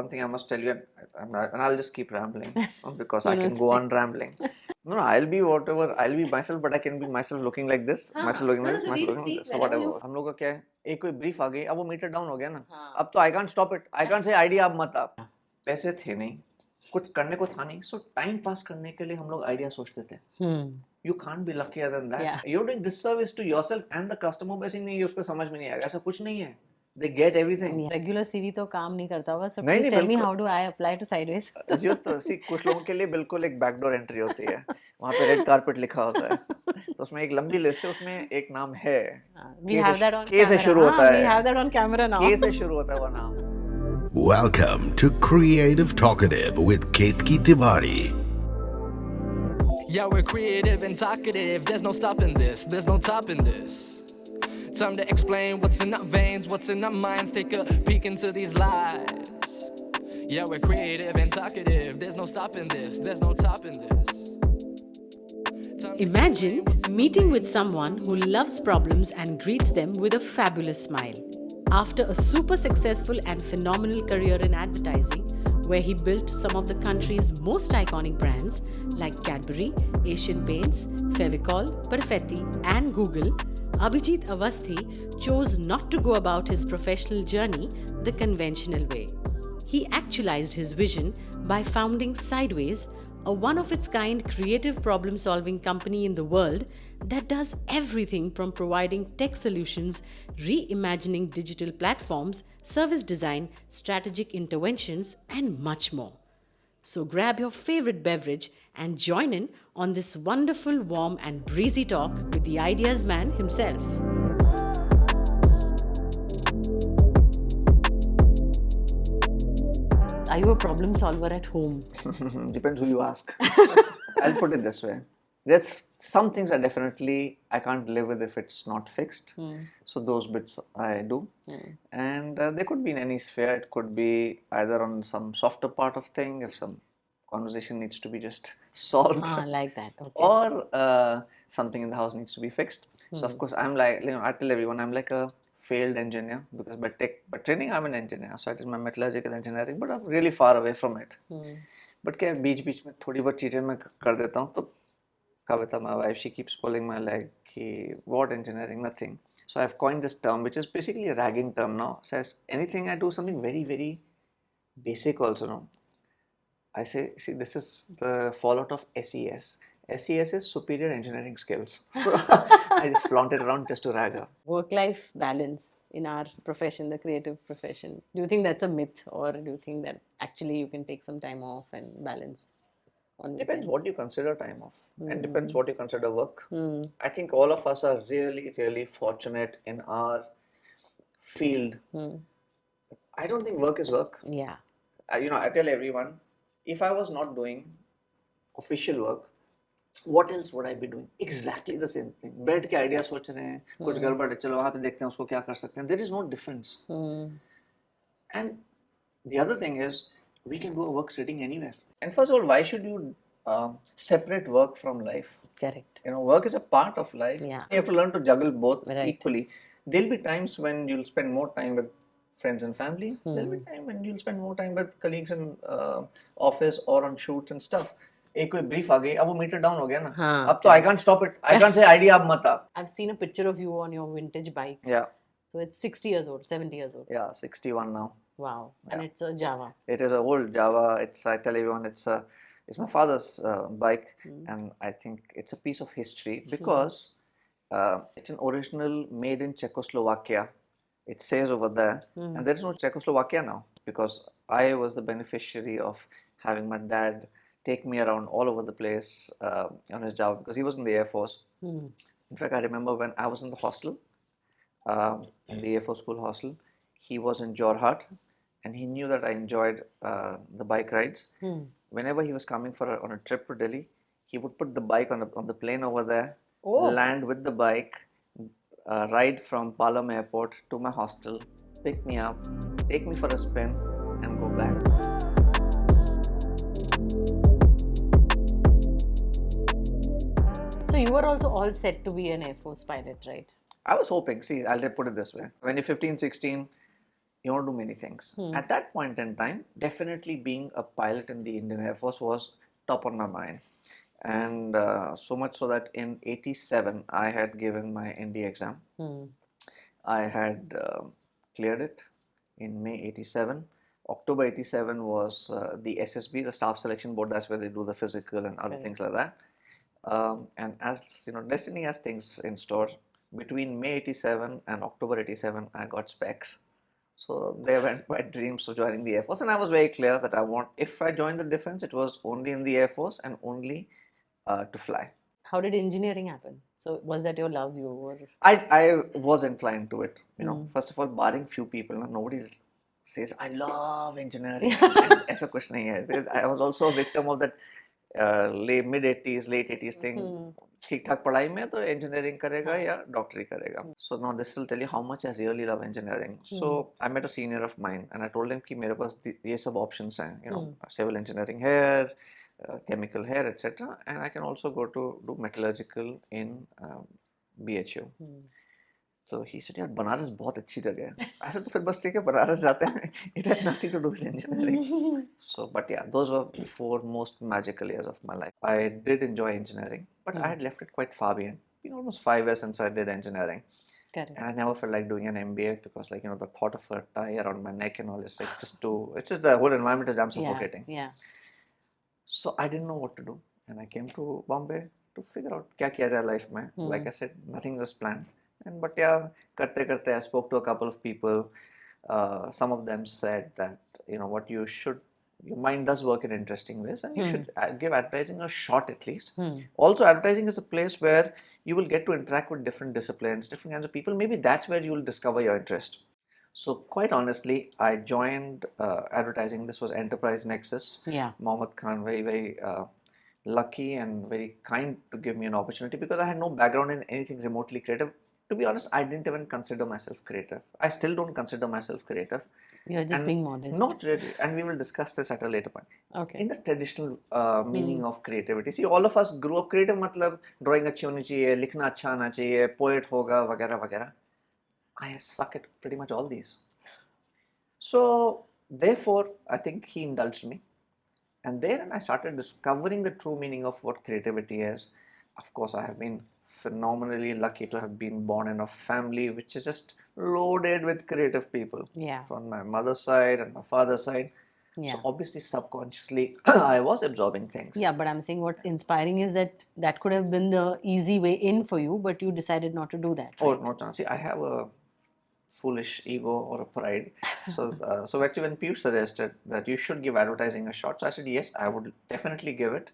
one thing I must tell you, and I'll just keep rambling because No, I no, can it's go fine. on rambling. No, I'll be whatever, I'll be myself, but I can be myself looking like this, हाँ, myself looking no, like no, this, so myself we'll looking like speak this. So whenever whatever. you. हम लोग का क्या है, एक कोई brief आ गई, अब वो मीटर डाउन हो गया ना. हाँ. अब तो I can't stop it. I can't say idea अब मत आप. पैसे थे नहीं, कुछ करने को था नहीं, so टाइम पास करने के लिए हम लोग आइडिया सोचते थे. You can't be luckier than that. Yeah. You're doing disservice to yourself and the customer by saying नहीं ये उसको समझ में नहीं आएगा. ऐसा कुछ नहीं है. They get everything. Regular CV तो काम नहीं करता होगा. So नहीं, please नहीं, tell me बिल्कुल. how do I apply to Sideways? ये तो कुछ लोगों के लिए बिल्कुल एक बैकडोर एंट्री होती है. वहाँ पे रेड कारपेट लिखा होता है. तो उसमें एक लंबी लिस्ट है, उसमें एक नाम है. We have that on के से camera. शुरू होता है. We have that on camera now. के से शुरू होता है वो नाम. Welcome to Creative Talkative with Ketki Tewary. Yeah, we're creative and talkative. There's no stopping this. There's no topping this. Time to explain what's in our veins, what's in our minds. Take a peek into these lives. Yeah, we're creative and talkative. There's no stopping this. There's no topping this. Imagine meeting with someone who loves problems and greets them with a fabulous smile. After a super successful and phenomenal career in advertising, where he built some of the country's most iconic brands like Cadbury, Asian Paints, Fevicol, Perfetti, and Google, Abhijit Avasthi chose not to go about his professional journey the conventional way. He actualized his vision by founding Sideways, a one-of-its-kind creative problem-solving company in the world that does everything from providing tech solutions, reimagining digital platforms, service design, strategic interventions, and much more. So grab your favorite beverage and join in on this wonderful, warm, and breezy talk with the Ideas Man himself. Are you a problem solver at home? Depends who you ask. I'll put it this way. There's some things I can't live with if it's not fixed. So those bits I do. And they could be in any sphere. It could be either on some softer part of thing, if some conversation needs to be just solved. Like that. Okay. Or something in the house needs to be fixed. So of course I'm like, I tell everyone I'm like a failed engineer because by training I'm an engineer. So it is my metallurgical engineering, but I'm really far away from it. But क्या बीच में थोड़ी बहुत चीजें मैं कर देता हूँ. तो Kavita, my wife, she keeps pulling my leg. What engineering? Nothing. So I've coined this term, which is basically a ragging term now. Says anything I do something very, very basic also. No, I say, see, this is the fallout of SES. SES is superior engineering skills. So I just flaunt it around just to rag her. Work-life balance in our profession, the creative profession. Do you think that's a myth, or do you think that actually you can take some time off and balance? Depends what you consider time off, and depends what you consider work. I think all of us are really, really fortunate in our field. I don't think work is work. Yeah. I tell everyone, if I was not doing official work, what else would I be doing? Exactly the same thing. बैठ के idea सोच रहे हैं, कुछ गड़बड़ है, चलो वहाँ पे देखते हैं उसको क्या कर सकते हैं. There is no difference. And the other thing is, we can do our work sitting anywhere. And first of all, why should you separate work from life? Correct. Work is a part of life. Yeah. You have to learn to juggle both equally. There'll be times when you'll spend more time with friends and family. There'll be time when you'll spend more time with colleagues in office or on shoots and stuff. एक कोई brief आ गई, अब वो meter down हो गया ना. अब तो I can't stop it. I can't say idea अब मत आप. I've seen a picture of you on your vintage bike. Yeah. So it's 60 years old, 70 years old. Yeah, 61 now. Wow. And it's a Java. It is an old Java. I tell everyone it's my father's bike, and I think it's a piece of history because it's an original made in Czechoslovakia. It says over there, and there is no Czechoslovakia now because I was the beneficiary of having my dad take me around all over the place on his Java because he was in the Air Force. In fact, I remember when I was in the hostel, in the Air Force School hostel, he was in Jorhat. And he knew that I enjoyed the bike rides. Whenever he was coming on a trip to Delhi, he would put the bike on the plane over there, land with the bike, ride from Palam Airport to my hostel, pick me up, take me for a spin, and go back. So you were also all set to be an Air Force pilot, right? I was hoping. See, I'll put it this way: when you're 15, 16. you want to do many things. At that point in time, definitely being a pilot in the Indian Air Force was top on my mind. And so much so that in 87, I had given my ND exam. I had cleared it in May 87. October 87 was the SSB, the Staff Selection Board. That's where they do the physical and other things like that. And as you know, destiny has things in store. Between May 87 and October 87, I got specs. So there went my dreams of joining the Air Force, and I was very clear that if I joined the defense, it was only in the Air Force and only to fly. How did engineering happen? So was that your love? You were I was inclined to it. First of all, barring few people, nobody says I love engineering. ऐसा कुछ नहीं है. I was also a victim of that mid 80s, late 80s thing. ठीक ठाक पढ़ाई में तो engineering करेगा या doctory करेगा. So now this will tell you how much I really love engineering. So I met a senior of mine and I told him कि मेरे पास ये सब options हैं. Civil engineering here, chemical here, etc. And I can also go to do metallurgical in BHU. So he said, यार बनारस बहुत अच्छी जगह है. I said, तो फिर बस ठीक है बनारस जाते हैं. It had nothing to do with engineering. So, but yeah, those were the 4 most magical years of my life. I did enjoy engineering, but I had left it quite far behind. Almost 5 years since I did engineering. correct. And I never felt like doing an MBA because, like, the thought of a tie around my neck and all is like it's just the whole environment is damn suffocating. Yeah. So I didn't know what to do. And I came to Bombay to figure out क्या किया जाए life में. Like I said, nothing was planned. But yeah, करते करते I spoke to a couple of people. Some of them said that, what your mind does work in interesting ways and you should give advertising a shot at least. Also, advertising is a place where you will get to interact with different disciplines, different kinds of people. Maybe that's where you will discover your interest. So quite honestly, I joined advertising. This was Enterprise Nexus. Yeah. Mohammed Khan, very, very lucky and very kind to give me an opportunity because I had no background in anything remotely creative. To be honest, I didn't even consider myself creative. I still don't consider myself creative. You're just being modest. Not really. And we will discuss this at a later point. Okay. In the traditional meaning of creativity, see, all of us grew up creative, मतलब drawing अच्छी होनी चाहिए, लिखना अच्छा आना चाहिए, poet होगा, वगैरह वगैरह. I suck at pretty much all these. So, therefore, I think he indulged me. And then I started discovering the true meaning of what creativity is. Of course, I have been phenomenally lucky to have been born in a family which is just loaded with creative people. Yeah. From my mother's side and my father's side. Yeah. So obviously, subconsciously, I was absorbing things. Yeah, but I'm saying what's inspiring is that could have been the easy way in for you, but you decided not to do that. Right? Oh, no chance. See, I have a foolish ego or a pride. So actually when Piyush suggested that you should give advertising a shot, so I said, yes, I would definitely give it,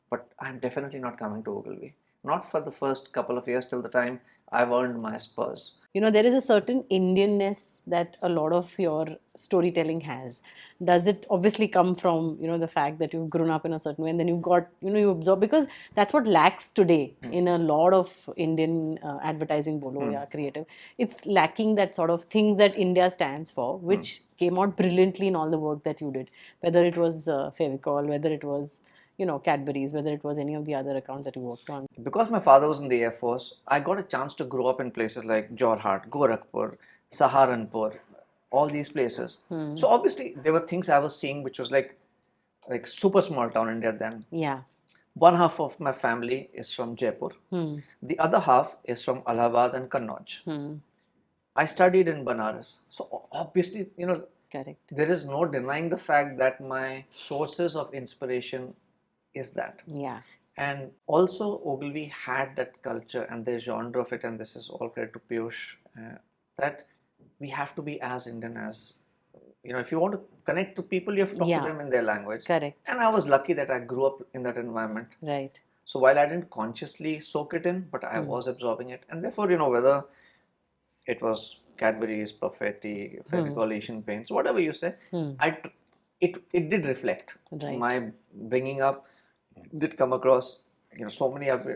but I'm definitely not coming to Ogilvy. Not for the first couple of years till the time I've earned my spurs. There is a certain Indianness that a lot of your storytelling has. Does it obviously come from, the fact that you've grown up in a certain way and then you've got, you absorb, because that's what lacks today in a lot of Indian advertising, bolo, ya creative. It's lacking that sort of things that India stands for, which came out brilliantly in all the work that you did. Whether it was Fevicol, whether it was Cadbury's, whether it was any of the other accounts that you worked on. Because my father was in the Air Force, I got a chance to grow up in places like Jorhat, Gorakhpur, Saharanpur, all these places. So obviously there were things I was seeing which was like super small town India then. Yeah. One half of my family is from Jaipur. The other half is from Allahabad and Kannauj. I studied in Banaras. So obviously, Correct. There is no denying the fact that my sources of inspiration is that. Yeah. And also Ogilvy had that culture and the genre of it, and this is all credit to Piyush, that we have to be as Indian as, if you want to connect to people, you have to talk to them in their language. Correct. And I was lucky that I grew up in that environment. Right. So while I didn't consciously soak it in, but I was absorbing it. And therefore, whether it was Cadbury's, Perfetti, Fevicol, Asian Paints, whatever you say, it did reflect. Right. My bringing up did come across, so many of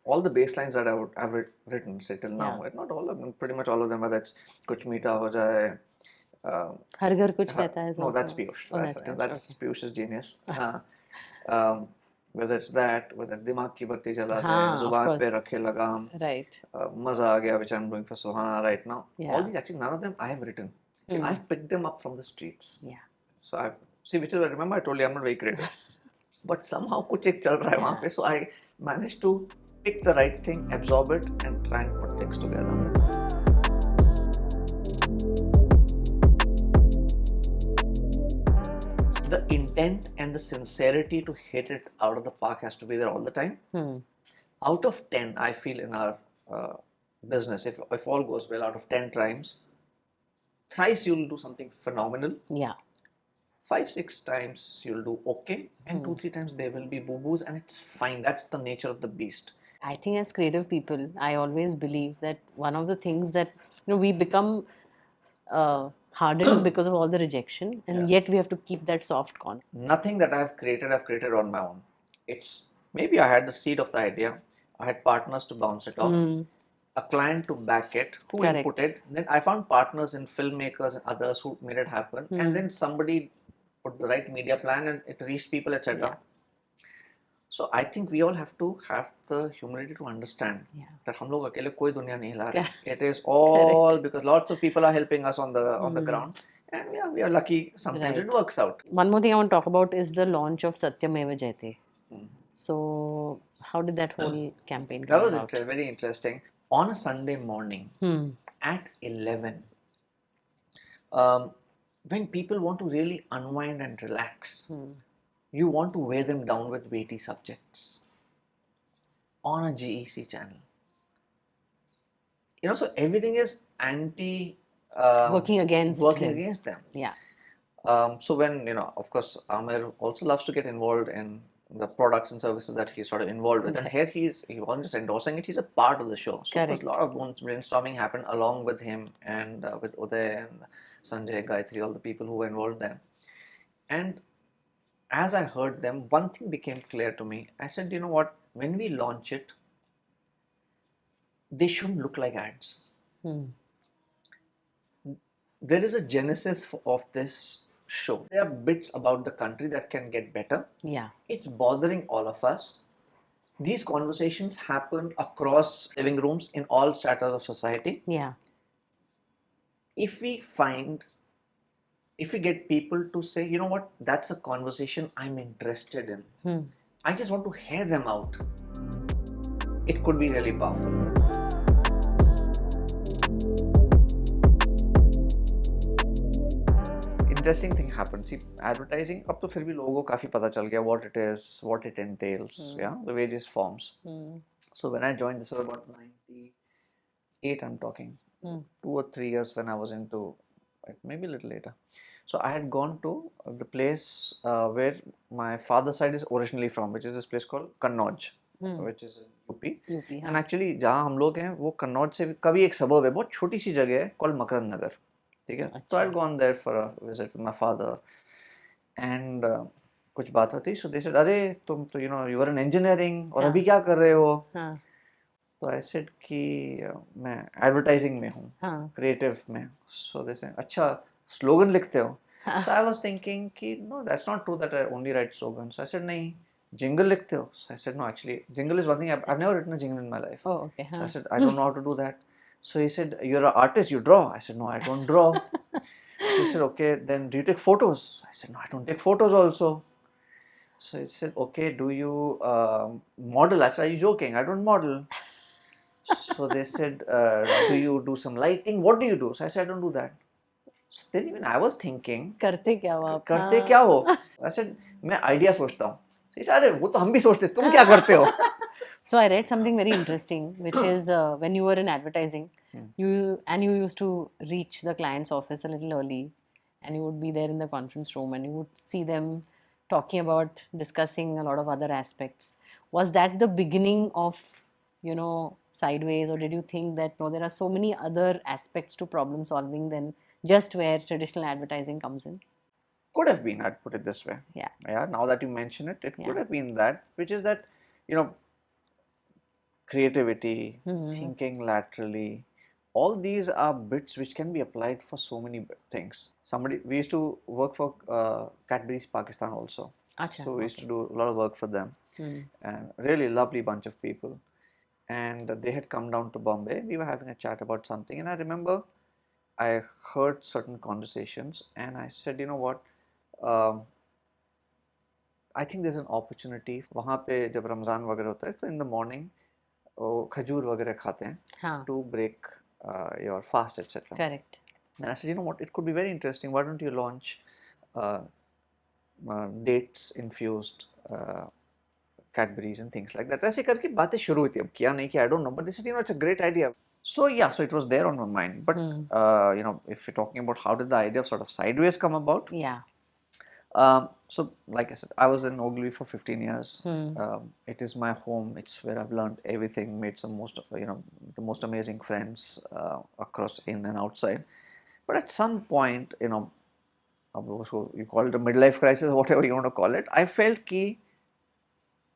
all the baselines that I've written, say till now, not all of them, pretty much all of them, whether it's Kuch Meeta Ho Jaye, Har Ghar Kuch Kehta Hai. No, that's Piyush. Oh, that's Piyush's genius. Whether it's that, whether Dimag Ki Batti Jala De, Zuban Pe Rakhe Lagam, Right. Maza Aa Gaya, which I'm doing for Suhana right now. Yeah. All these, actually, none of them I have written. I've picked them up from the streets. Yeah. So I see, which is, remember I told you I'm not very creative. But somehow कुछ एक चल रहा है वहाँ पे. So I managed to pick the right thing, absorb it, and try and put things together. The intent and the sincerity to hit it out of the park has to be there all the time. Out of 10, I feel in our business, if all goes well, out of 10 times, thrice you'll do something phenomenal. Yeah. 5-6 times you'll do okay, and 2-3 times there will be boo-boos, and it's fine. That's the nature of the beast. I think as creative people, I always believe that one of the things that we become hardened because of all the rejection, and yet we have to keep that soft corner. Nothing that I've created on my own. It's maybe I had the seed of the idea. I had partners to bounce it off, a client to back it, who input it. Then I found partners in filmmakers and others who made it happen, and then somebody put the right media plan and it reached people, etc. So I think we all have to have the humility to understand that हम लोग अकेले कोई दुनिया नहीं हिला रहे. It is all because lots of people are helping us on the ground, and we are lucky sometimes it works out. One more thing I want to talk about is the launch of Satyameva Jayate. So how did that whole campaign come about? That was very interesting. On a Sunday morning at 11, when people want to really unwind and relax, you want to weigh them down with weighty subjects on a GEC channel. So everything is working against them. Yeah. So when, of course, Amir also loves to get involved in the products and services that he's sort of involved with. And here he wasn't just endorsing it, he's a part of the show. So of course, a lot of brainstorming happened along with him and with Uday and Sanjay, Gayatri, all the people who were involved there. And as I heard them, one thing became clear to me. I said, you know what, when we launch it, they shouldn't look like ads. There is a genesis of this show. There are bits about the country that can get better. Yeah. It's bothering all of us. These conversations happen across living rooms in all stratas of society. Yeah. If we get people to say, you know what, that's a conversation I'm interested in. I just want to hear them out. It could be really powerful. Interesting thing happened. See, advertising, अब तो फिर भी लोगों को काफी पता चल गया what it is, what it entails, the various forms. So when I joined, this was about 98, I'm talking, 2 or 3 years when I was into, maybe a little later. So I had gone to the place where my father's side is originally from, which is this place called Kannauj, which is in UP. And actually जहाँ हम लोग हैं वो कन्नौज से कभी एक suburb है, बहुत छोटी सी जगह है called मकरंद नगर. ठीक है. So I had gone there for a visit with my father, and कुछ बात होती. So they said, अरे तुम तो you were in engineering और अभी क्या कर रहे हो? तो I said कि मैं advertising में हूँ, creative में. So they said, अच्छा slogan लिखते हो? So I was thinking कि no, that's not true that I only write slogans. So I said नहीं, jingle लिखते हो? So I said no, actually jingle is one thing. I've never written a jingle in my life. Oh, okay. So I said I don't know how to do that. So he said, you're an artist, you draw? I said no, I don't draw. So he said, okay, then do you take photos? I said no, I don't take photos also. So he said, okay, do you model? I said, are you joking? I don't model. So they said, do you do some lighting? What do you do? So I said, I don't do that. So then even I was thinking, करते क्या हो आप? करते क्या हो? I said, मैं idea सोचता हूँ. He said, अरे वो तो हम भी सोचते, तुम क्या करते हो? So I read something very interesting, which is when you were in advertising, you used to reach the client's office a little early, and you would be there in the conference room, and you would see them talking about, discussing a lot of other aspects. Was that the beginning of, Sideways, or did you think that no, there are so many other aspects to problem solving than just where traditional advertising comes in? Could have been, I'd put it this way. Yeah. Now that you mention it, it could have been that, which is that, creativity, thinking laterally, all these are bits which can be applied for so many things. We used to work for Cadbury's Pakistan also. Achha, so we used to do a lot of work for them. And really lovely bunch of people. And they had come down to Bombay. We were having a chat about something, and I remember I heard certain conversations and I said, you know what, um, I think there's an opportunity. वहाँ पे जब रमज़ान वगैरह होता है तो in the morning वो खजूर वगैरह खाते हैं हाँ, to break your fast, etc. correct. And I said, you know what, it could be very interesting. Why don't you launch uh, dates infused Cadburys and things like that. ऐसे करके बातें शुरू हुई थी. अब किया नहीं किया, I don't know, but they said, you know, it's a great idea. So yeah, so it was there on my mind. But you know, if you're talking about how did the idea of sort of Sideways come about, Yeah. so like I said, I was in Ogilvy for 15 years. It is my home. It's where I've learned everything, made some most, you know, the most amazing friends across in and outside. But at some point, you know, so you call it a midlife crisis, whatever you want to call it, I felt कि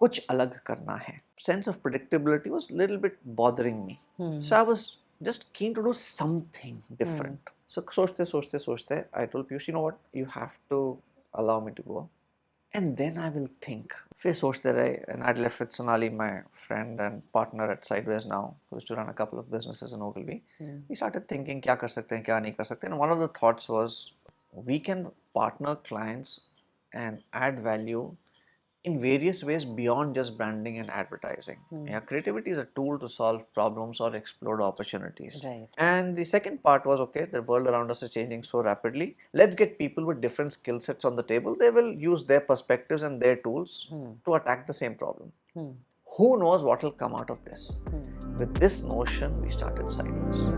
कुछ अलग करना है. Sense of predictability was a little bit bothering me. So I was just keen to do something different. So सोचते सोचते सोचते, I told Piyush, you know what, you have to allow me to go. And then I will think. फिर सोचते रहे, and I'd left with Sonali, my friend and partner at Sideways now, who used to run a couple of businesses in Ogilvy. We started thinking क्या कर सकते हैं, क्या नहीं कर सकते. And one of the thoughts was, we can partner clients and add value in various ways beyond just branding and advertising. Yeah, creativity is a tool to solve problems or explore opportunities. Right. And the second part was, okay, the world around us is changing so rapidly. Let's get people with different skill sets on the table. They will use their perspectives and their tools to attack the same problem. Who knows what will come out of this? With this notion, we started Sideways.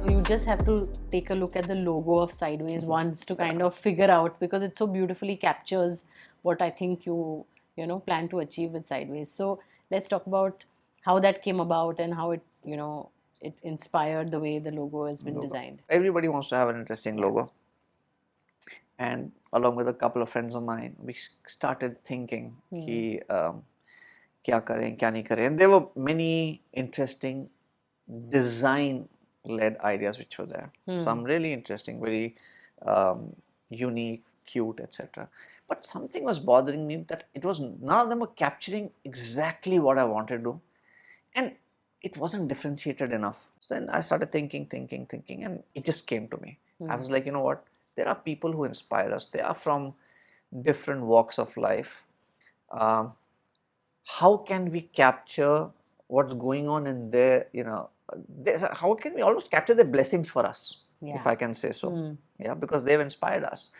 You just have to take a look at the logo of Sideways once to kind of figure out, because it so beautifully captures what I think you know plan to achieve with Sideways. So let's talk about how that came about and how it it inspired the way the logo has been designed. Everybody wants to have an interesting logo. And along with a couple of friends of mine, we started thinking कि क्या करें, क्या नहीं करें. And there were many interesting design-led ideas which were there. Some really interesting, very unique, cute, etc. But something was bothering me that it was none of them were capturing exactly what I wanted to do, and it wasn't differentiated enough. So then I started thinking, and it just came to me. I was like, you know what? There are people who inspire us. They are from different walks of life. How can we capture what's going on in their, how can we almost capture their blessings for us, if I can say so. Yeah, because they've inspired us.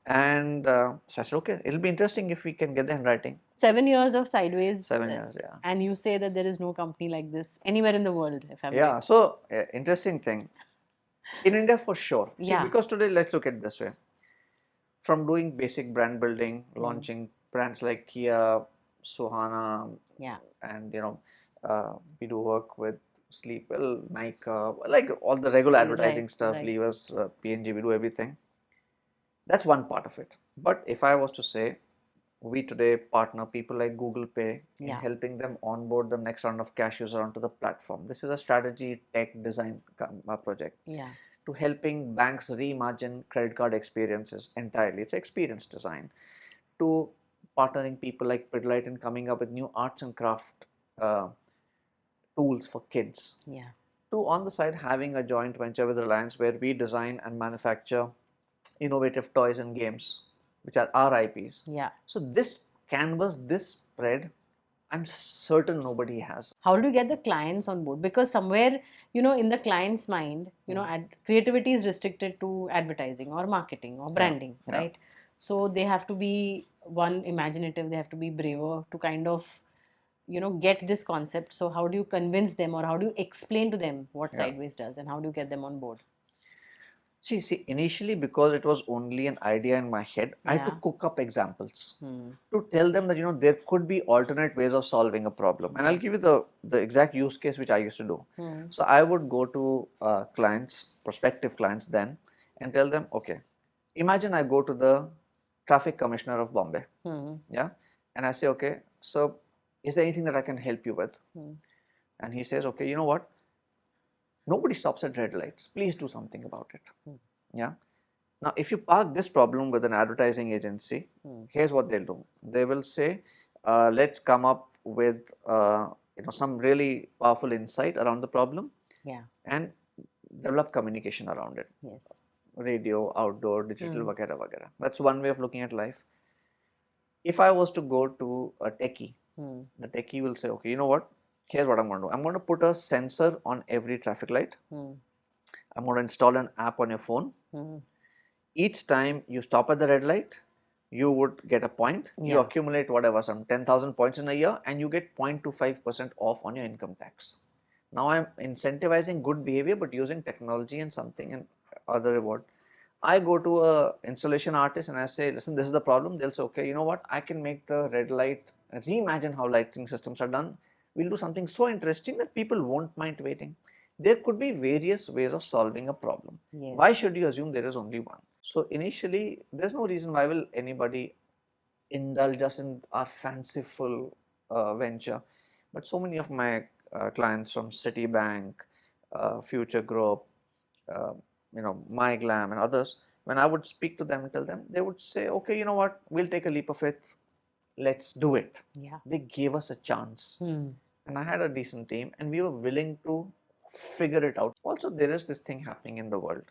And so I said, okay, it'll be interesting if we can get the handwriting. 7 years of Sideways. 7 years, yeah. And you say that there is no company like this anywhere in the world, if I'm Yeah, right. so interesting thing. In India, for sure. See, Yeah. because today, let's look at it this way. From doing basic brand building, launching brands like Kia, Suhana, Yeah. and we do work with Sleepwell, Nike, like all the regular advertising stuff, right. Levers, P&G, we do everything. That's one part of it. But if I was to say, we today partner people like Google Pay in helping them onboard the next round of cash user onto the platform. This is a strategy tech design project. Yeah. To helping banks reimagine credit card experiences entirely. It's experience design. To partnering people like Pidlite in coming up with new arts and craft tools for kids. Yeah. To on the side having a joint venture with Reliance where we design and manufacture innovative toys and games, which are our IPs. Yeah. So this canvas, this spread, I'm certain nobody has. How do you get the clients on board? Because somewhere, in the client's mind, creativity is restricted to advertising or marketing or branding, right? So they have to be imaginative, they have to be braver to kind of, get this concept. So how do you convince them, or how do you explain to them what Sideways does, and how do you get them on board? See, initially because it was only an idea in my head, I had to cook up examples to tell them that, there could be alternate ways of solving a problem. And I'll give you the exact use case which I used to do. So I would go to clients, prospective clients then, and tell them, okay, imagine I go to the traffic commissioner of Bombay, yeah, and I say, okay, so is there anything that I can help you with? And he says, okay, you know what? Nobody stops at red lights. Please do something about it. Yeah. Now, if you park this problem with an advertising agency, here's what they'll do. They will say, let's come up with some really powerful insight around the problem Yeah. and develop communication around it. Yes. Radio, outdoor, digital, vagara, vagara. That's one way of looking at life. If I was to go to a techie, the techie will say, okay, you know what? Here's what I'm going to do. I'm going to put a sensor on every traffic light. I'm going to install an app on your phone. Each time you stop at the red light, you would get a point. You Yeah. accumulate whatever, some 10,000 points in a year, and you get 0.25% off on your income tax. Now I'm incentivizing good behavior, but using technology and something and other reward. I go to a installation artist and I say, listen, this is the problem. They'll say, okay, you know what? I can make the red light, reimagine how lighting systems are done. We'll do something so interesting that people won't mind waiting. There could be various ways of solving a problem. Yes. Why should you assume there is only one? So initially, there's no reason why will anybody indulge us in our fanciful venture. But so many of my clients from Citibank, Future Group, uh, MyGlam and others, when I would speak to them and tell them, they would say, okay, you know what, we'll take a leap of faith, let's do it. Yeah. They gave us a chance. And I had a decent team and we were willing to figure it out. Also, there is this thing happening in the world.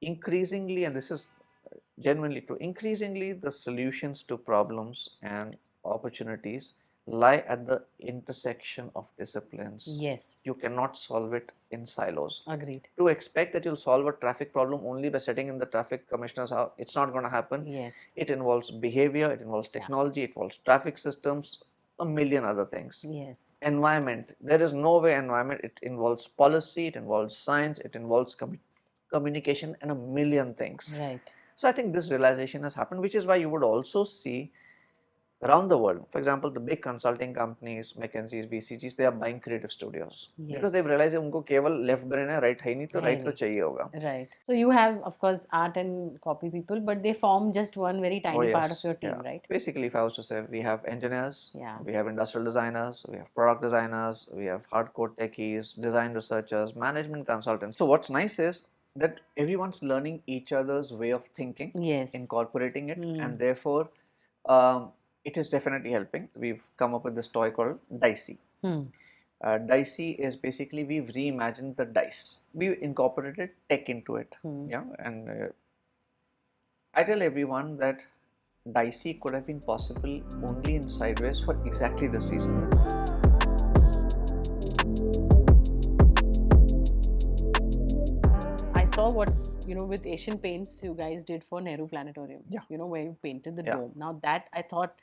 Increasingly, and this is genuinely true, increasingly the solutions to problems and opportunities lie at the intersection of disciplines. Yes. You cannot solve it in silos. Agreed. To expect that you'll solve a traffic problem only by sitting in the traffic commissioner's house, it's not going to happen. Yes. It involves behavior, it involves technology, it involves traffic systems, a million other things. Yes. Environment, there is no way environment, it involves policy, it involves science, it involves communication and a million things. Right. So I think this realization has happened, which is why you would also see around the world, for example, the big consulting companies, McKinsey's, BCG's, they are buying creative studios. Yes. Because they've realized unko keval left brain hai, right hai nahi, to right to chahiye hoga. Right. So you have, of course, art and copy people, but they form just one very tiny part of your team, right? Basically, if I was to say, we have engineers, Yeah. we have industrial designers, we have product designers, we have hardcore techies, design researchers, management consultants. So what's nice is that everyone's learning each other's way of thinking, Yes. incorporating it, and therefore it is definitely helping. We've come up with this toy called Dicey. Dicey is basically we've reimagined the dice. We incorporated tech into it. Yeah, and I tell everyone that Dicey could have been possible only in Sideways for exactly this reason. I saw what, with Asian Paints you guys did for Nehru Planetarium. Yeah. Where you painted the Yeah. dome. Now that I thought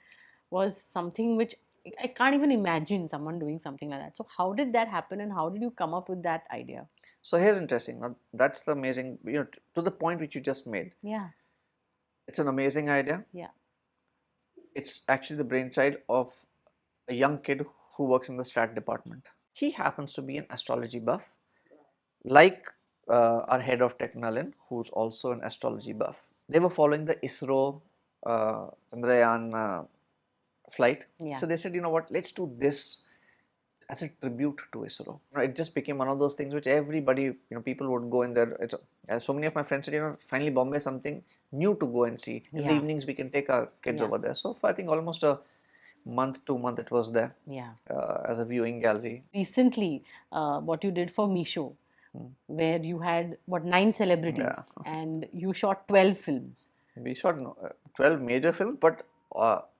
was something which I can't even imagine someone doing something like that. So how did that happen and how did you come up with that idea? So here's interesting. Now that's the amazing, to the point which you just made. Yeah. It's an amazing idea. Yeah. It's actually the brainchild of a young kid who works in the strat department. He happens to be an astrology buff, like our head of tech Nalin, who's also an astrology buff. They were following the ISRO Chandrayaan flight. Yeah. So they said, you know what, let's do this as a tribute to ISRO. It just became one of those things which everybody, people would go in there. So many of my friends said, finally Bombay is something new to go and see. In the evenings we can take our kids over there. So for I think almost a month, 2 months it was there. Yeah. As a viewing gallery. Recently, what you did for Misho, where you had 9 celebrities and you shot 12 films. We shot 12 major films, but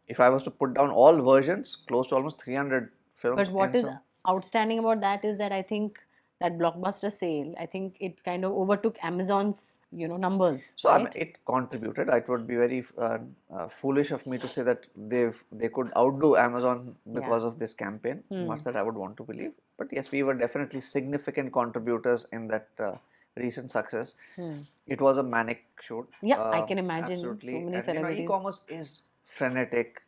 if I was to put down all versions, close to almost 300 films. But what is outstanding about that is that I think that blockbuster sale, I think it kind of overtook Amazon's, numbers. So right? it contributed. It would be very foolish of me to say that they could outdo Amazon because of this campaign. Much that I would want to believe. But yes, we were definitely significant contributors in that recent success. It was a manic shoot. Yeah, I can imagine. Absolutely. So many And celebrities. e-commerce is frenetic.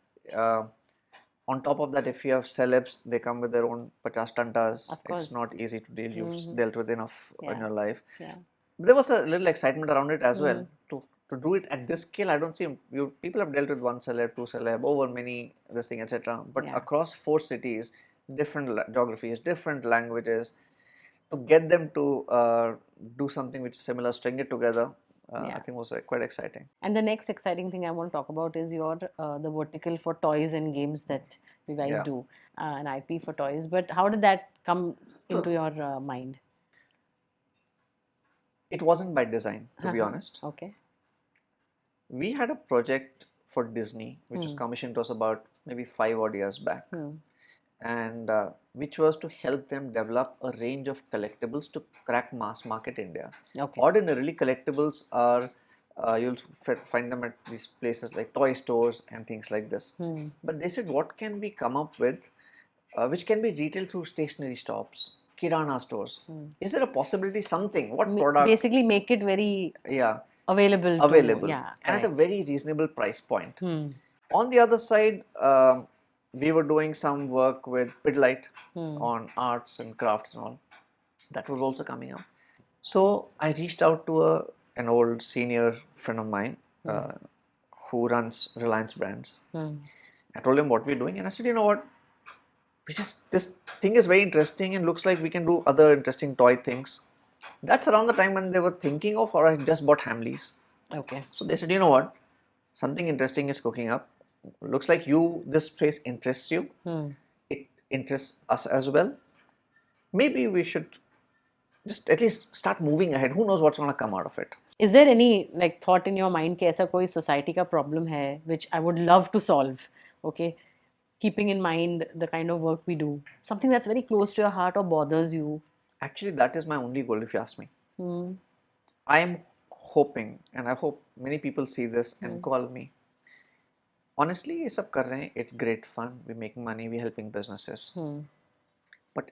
On top of that, if you have celebs, they come with their own 50 tantas. Of course. It's not easy to deal. You've dealt with enough in your life. Yeah. There was a little excitement around it as well. To do it at this scale, I don't see people have dealt with one celeb, 2 celeb, over many this thing, etc. But across 4 cities, different geographies, different languages, to get them to do something which is similar, string it together, I think was quite exciting. And the next exciting thing I want to talk about is your the vertical for toys and games that you guys do. an IP for toys. But how did that come into your mind? It wasn't by design, to be honest. Okay. We had a project for Disney, which was commissioned to us about maybe 5 odd years back, and which was to help them develop a range of collectibles to crack mass market India. Okay. Ordinarily, collectibles are you'll find them at these places like toy stores and things like this. But they said, what can we come up with which can be retailed through stationery shops, kirana stores? Is there a possibility, something, what product? Basically make it very Yeah, available. and at a very reasonable price point. On the other side, we were doing some work with Pidlite on arts and crafts and all. That was also coming up. So I reached out to an old senior friend of mine who runs Reliance Brands. I told him what we're doing, and I said, you know what, this thing is very interesting and looks like we can do other interesting toy things. That's around the time when they were thinking of, or I just bought Hamleys. Okay. So they said, you know what, something interesting is cooking up. Looks like this place interests you. It interests us as well. Maybe we should just at least start moving ahead. Who knows what's going to come out of it? Is there any thought in your mind कि ऐसा कोई society का problem है which I would love to solve? Okay, keeping in mind the kind of work we do, something that's very close to your heart or bothers you. Actually, that is my only goal, if you ask me. I am hoping, and I hope many people see this and call me. Honestly, ये सब कर रहे हैं. It's great fun. We're making money. We're helping businesses. But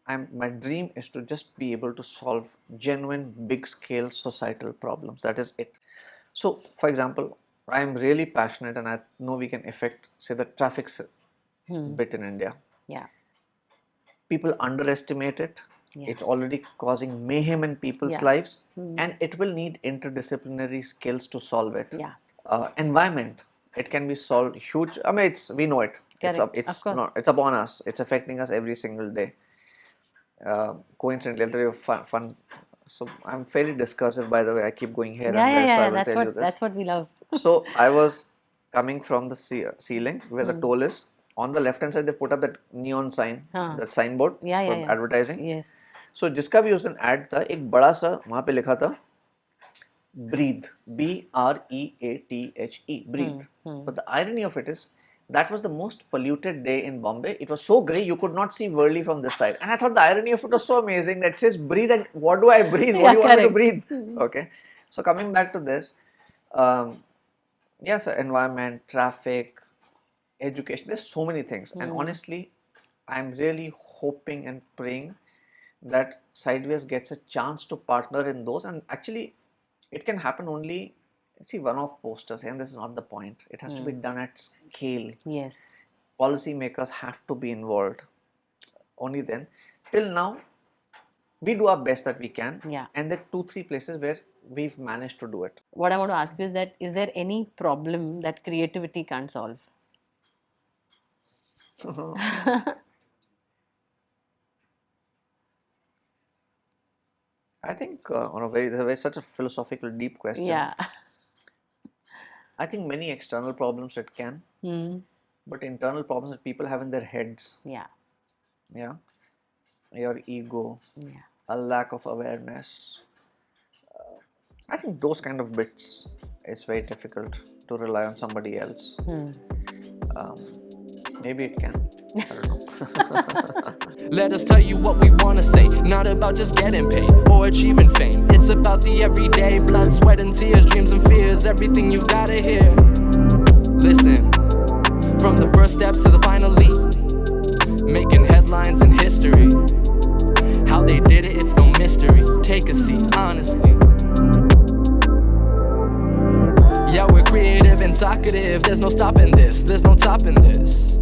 my dream is to just be able to solve genuine, big-scale societal problems. That is it. So, for example, I am really passionate, and I know we can affect, say, the traffic bit in India. Yeah. People underestimate it. Yeah. It's already causing mayhem in people's lives, and it will need interdisciplinary skills to solve it. Yeah. Environment, it can be solved huge. I mean, we know it. It's upon us. It's affecting us every single day. Coincidentally, I'll tell you fun. So I'm fairly discursive, by the way. I keep going here and there, so I will tell you this. That's what we love. So I was coming from the ceiling where the toll is. On the left hand side, they put up that neon sign, that signboard for advertising. Yes. So जिसका भी उस दिन ad था, एक बड़ा सा वहाँ पे लिखा था breathe, BREATHE, breathe. But the irony of it is, that was the most polluted day in Bombay. It was so grey you could not see Worli from this side. And I thought the irony of it was so amazing that it says breathe, and what do I breathe? What do you want me to breathe? Okay. So coming back to this, so environment, traffic, education, there's so many things. And honestly, I'm really hoping and praying that Sideways gets a chance to partner in those. And actually, it can happen only, see, one-off posters, and this is not the point. It has to be done at scale. Yes. Policymakers have to be involved. Only then. Till now, we do our best that we can. Yeah. And there are 2-3 places where we've managed to do it. What I want to ask you is that, is there any problem that creativity can't solve? I think such a philosophical, deep question. Yeah. I think many external problems it can, but internal problems that people have in their heads. Yeah. Yeah. Your ego, a lack of awareness. I think those kind of bits, it's very difficult to rely on somebody else. Maybe it can. I don't know. Let us tell you what we want to say. Not about just getting paid or achieving fame. It's about the everyday blood, sweat and tears, dreams and fears. Everything you gotta hear. Listen, from the first steps to the final leap, making headlines in history. How they did it, it's no mystery. Take a seat, honestly. Yeah, we're creative and talkative. There's no stopping this, there's no topping this.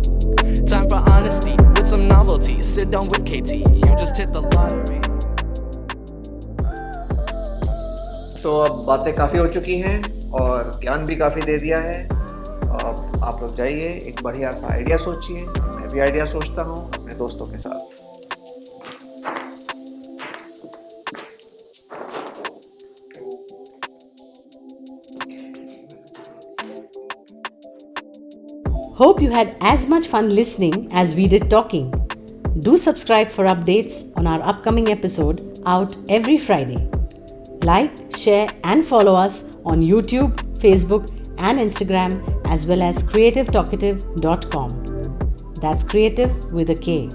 Time for honesty with some novelty. Sit down with KT, you just hit the lottery. तो अब बातें काफ़ी हो चुकी हैं और ज्ञान भी काफ़ी दे दिया है. अब आप लोग जाइए, एक बढ़िया सा आइडिया सोचिए. मैं भी आइडिया सोचता हूँ अपने दोस्तों के साथ. Hope you had as much fun listening as we did talking. Do subscribe for updates on our upcoming episode out every Friday. Like, share and follow us on YouTube, Facebook and Instagram, as well as creativetalkative.com. That's creative with a K.